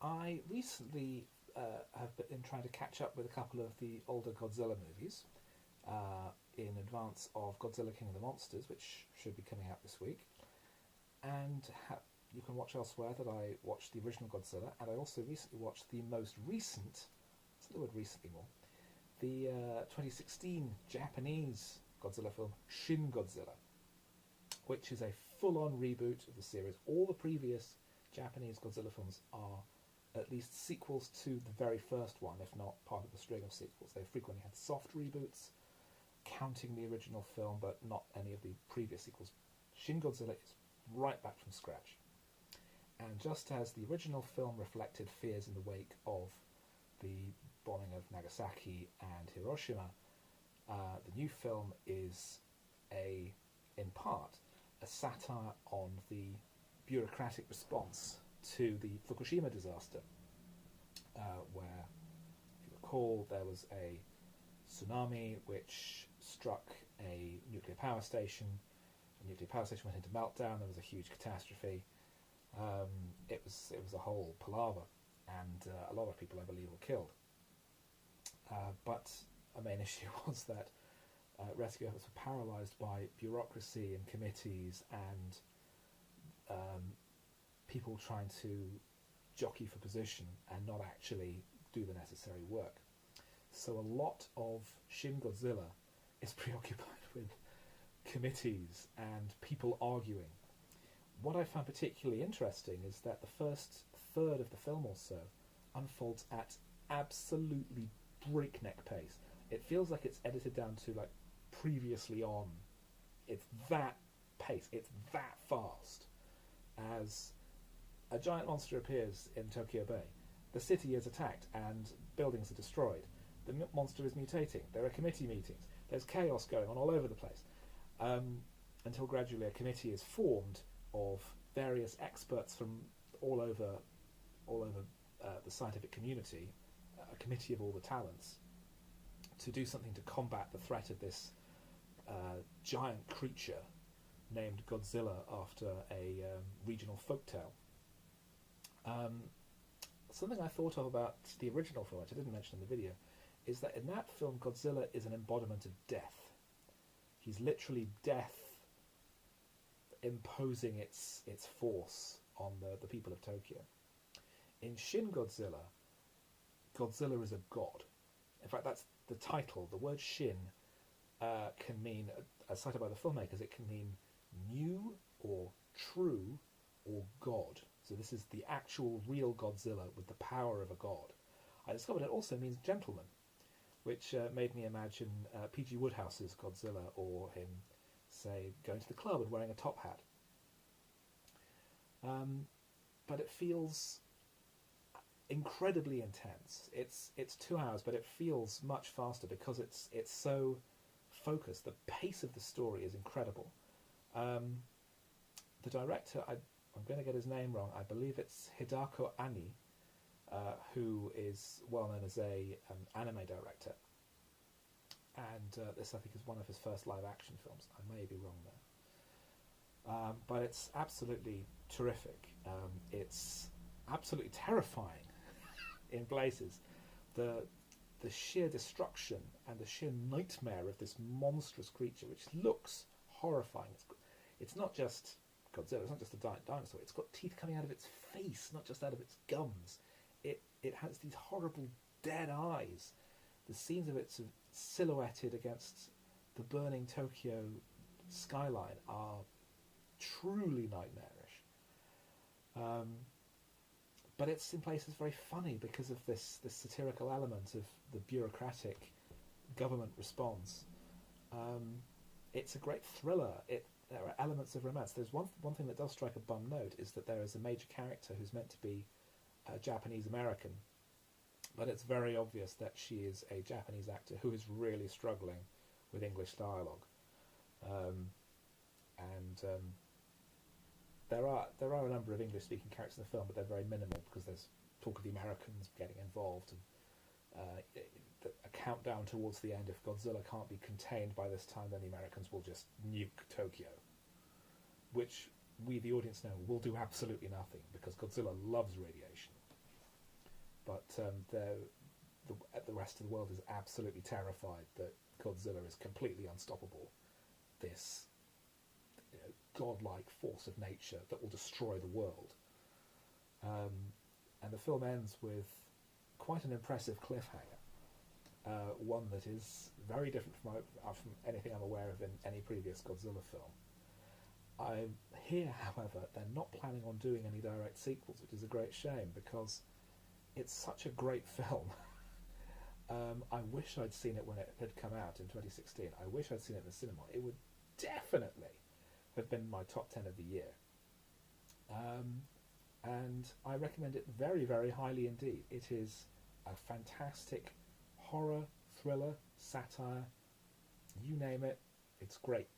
I recently have been trying to catch up with a couple of the older Godzilla movies in advance of Godzilla King of the Monsters, which should be coming out this week. And you can watch elsewhere that I watched the original Godzilla, and I also recently watched the most recent, say the word recently more, the 2016 Japanese Godzilla film, Shin Godzilla, which is a full-on reboot of the series. All the previous Japanese Godzilla films are at least sequels to the very first one, if not part of a string of sequels. They frequently had soft reboots, counting the original film, but not any of the previous sequels. Shin Godzilla is right back from scratch. And just as the original film reflected fears in the wake of the bombing of Nagasaki and Hiroshima, the new film is in part, a satire on the bureaucratic response to the Fukushima disaster, where, if you recall, there was a tsunami which struck a nuclear power station. The nuclear power station went into meltdown. There was a huge catastrophe. It was a whole palaver, and a lot of people, I believe, were killed. But a main issue was that rescue efforts were paralysed by bureaucracy and committees and people trying to jockey for position and not actually do the necessary work. So a lot of Shin Godzilla is preoccupied with committees and people arguing. What I found particularly interesting is that the first third of the film or so unfolds at absolutely breakneck pace. It feels like it's edited down to like previously on. It's that pace, it's that fast. As a giant monster appears in Tokyo Bay, the city is attacked and buildings are destroyed. The monster is mutating. There are committee meetings. There's chaos going on all over the place. Until gradually a committee is formed of various experts from all over the scientific community, a committee of all the talents, to do something to combat the threat of this giant creature named Godzilla after a regional folktale. Something I thought of about the original film, which I didn't mention in the video, is that in that film Godzilla is an embodiment of death. He's literally death imposing its force on the people of Tokyo. In Shin Godzilla, Godzilla is a god. In fact, that's the title. The word Shin can mean, as cited by the filmmakers, it can mean new or true or god. So this is the actual real Godzilla with the power of a god. I discovered it also means gentleman, which made me imagine P.G. Woodhouse's Godzilla, or him, say, going to the club and wearing a top hat. But it feels incredibly intense. It's 2 hours, but it feels much faster because it's so focused. The pace of the story is incredible. The director, I'm going to get his name wrong, I believe it's Hidako Ani, who is well known as an anime director. And this, I think, is one of his first live-action films. I may be wrong there. But it's absolutely terrific. It's absolutely terrifying in places. The sheer destruction and the sheer nightmare of this monstrous creature, which looks horrifying. It's not just Godzilla, it's not just a giant dinosaur. It's got teeth coming out of its face, not just out of its gums. It has these horrible dead eyes. The scenes of it sort of silhouetted against the burning Tokyo skyline are truly nightmarish. But it's in places very funny because of this satirical element of the bureaucratic government response. It's a great thriller. There are elements of romance. There's one thing that does strike a bum note, is that there is a major character who's meant to be Japanese American, but it's very obvious that she is a Japanese actor who is really struggling with English dialogue. There are a number of English-speaking characters in the film, but they're very minimal because there's talk of the Americans getting involved, and a countdown towards the end. If Godzilla can't be contained by this time, then the Americans will just nuke Tokyo, which we, the audience, know will do absolutely nothing because Godzilla loves radiation. but the rest of the world is absolutely terrified that Godzilla is completely unstoppable. This godlike force of nature that will destroy the world. And the film ends with quite an impressive cliffhanger, one that is very different from anything I'm aware of in any previous Godzilla film. I hear, however, they're not planning on doing any direct sequels, which is a great shame because it's such a great film. I wish I'd seen it when it had come out in 2016. I wish I'd seen it in the cinema. It would definitely have been my top 10 of the year. And I recommend it very, very highly indeed. It is a fantastic horror, thriller, satire, you name it, it's great.